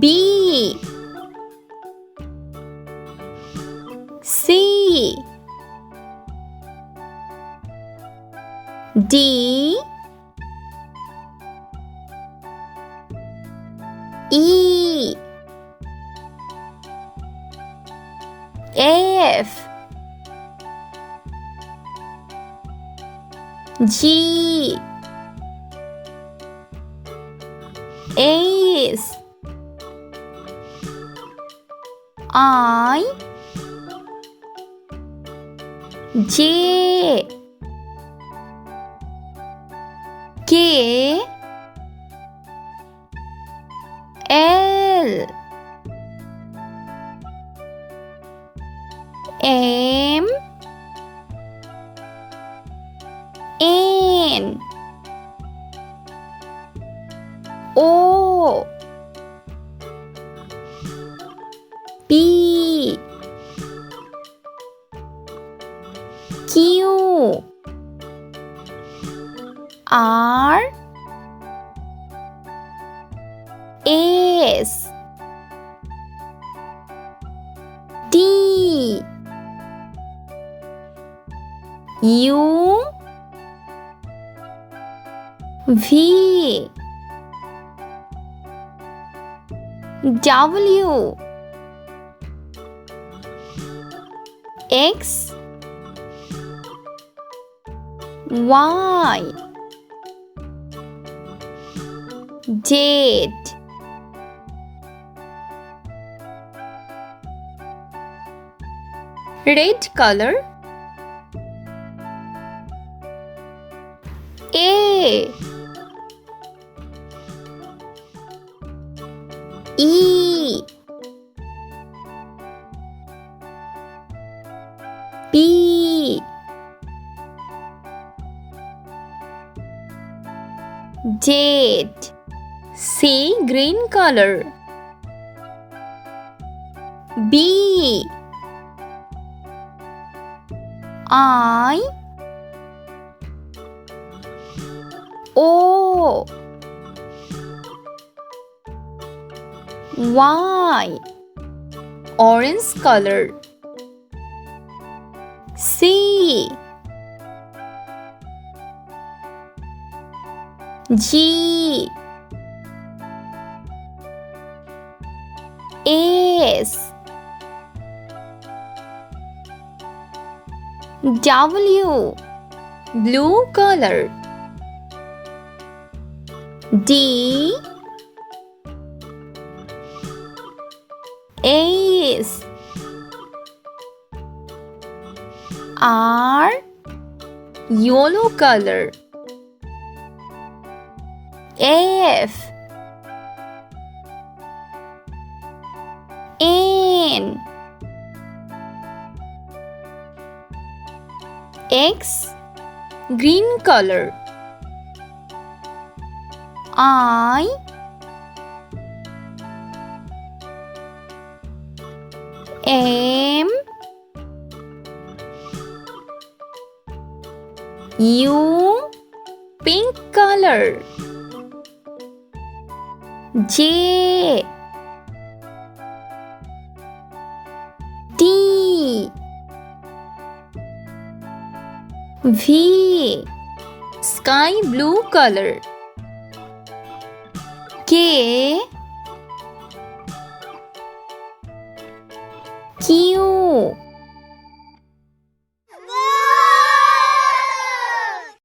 B C D E F G H I J K L M N O P Q R S T U V W X Y Z red color A E B Z C green color B I O Y orange color C G S W blue color D S R yellow color F N X green color I M U pink color J T V sky blue color K